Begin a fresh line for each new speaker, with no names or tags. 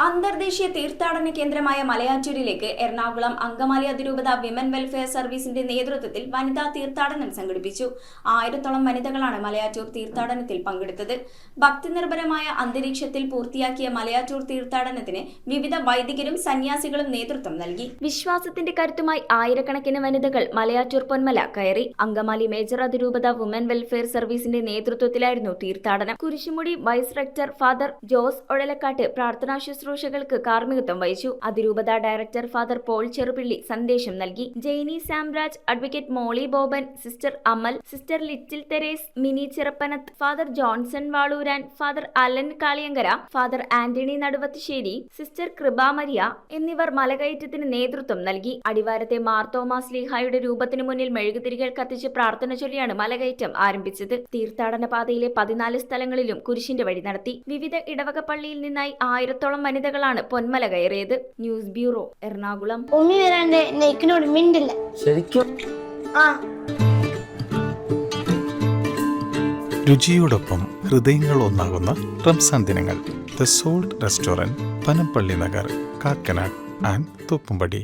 അന്തർദേശീയ തീർത്ഥാടന കേന്ദ്രമായ മലയാറ്റൂരിലേക്ക് എറണാകുളം അങ്കമാലി അതിരൂപത വിമൻ വെൽഫെയർ സർവീസിന്റെ നേതൃത്വത്തിൽ വനിതാ തീർത്ഥാടനം സംഘടിപ്പിച്ചു. 1000-ഓളം വനിതകളാണ് മലയാറ്റൂർ തീർത്ഥാടനത്തിൽ പങ്കെടുത്തത്. ഭക്തിനിർഭരമായ അന്തരീക്ഷത്തിൽ പൂർത്തിയാക്കിയ മലയാറ്റൂർ തീർത്ഥാടനത്തിന് വിവിധ വൈദികരും സന്യാസികളും നേതൃത്വം നൽകി. വിശ്വാസത്തിന്റെ കരുത്തുമായി ആയിരക്കണക്കിന് വനിതകൾ മലയാറ്റൂർ പൊന്മല കയറി. അങ്കമാലി മേജർ അതിരൂപത വിമൻ വെൽഫെയർ സർവീസിന്റെ നേതൃത്വത്തിലായിരുന്നു തീർത്ഥാടനം. Kurisumudi vice rector father Jose ഒഴലക്കാട്ട് പ്രാർത്ഥനാ ശുശ്രൂഷകൾക്ക് കാർമ്മികത്വം വഹിച്ചു. അതിരൂപത ഡയറക്ടർ ഫാദർ പോൾ ചെറുപിള്ളി സന്ദേശം നൽകി. Jainy Samraj, advocate Molly Boban, sister Amal, sister little Therese, Mini Chirappanath, father Johnson Valooran, father Alan Kaliyankara, father Antony Naduvathussery, sister Kripa Maria എന്നിവർ മലകയറ്റത്തിന് നേതൃത്വം നൽകി. അടിവാരത്തെ മാർത്തോമാ ശ്ലീഹായുടെ രൂപത്തിനു മുന്നിൽ മെഴുകുതിരികൾ കത്തിച്ച് പ്രാർത്ഥന ചൊല്ലിയാണ് മലകയറ്റം ആരംഭിച്ചത്. തീർത്ഥാടന പാതയിലെ 14 സ്ഥലങ്ങളിലും കുരിശിന്റെ വഴി നടത്തി. വിവിധ ഇടവക പള്ളിയിൽ നിന്നായി 1000-ഓളം വനിതകളാണ് പൊന്മല കയറിയത്. News bureau, Ernakulam.
രുചിയോടൊപ്പം ഹൃദയങ്ങൾ ഒന്നാകുന്ന റംസാൻ ദിനങ്ങൾ. The salt restaurant, Panampilly Nagar, Kakkanad and Thoppumpady.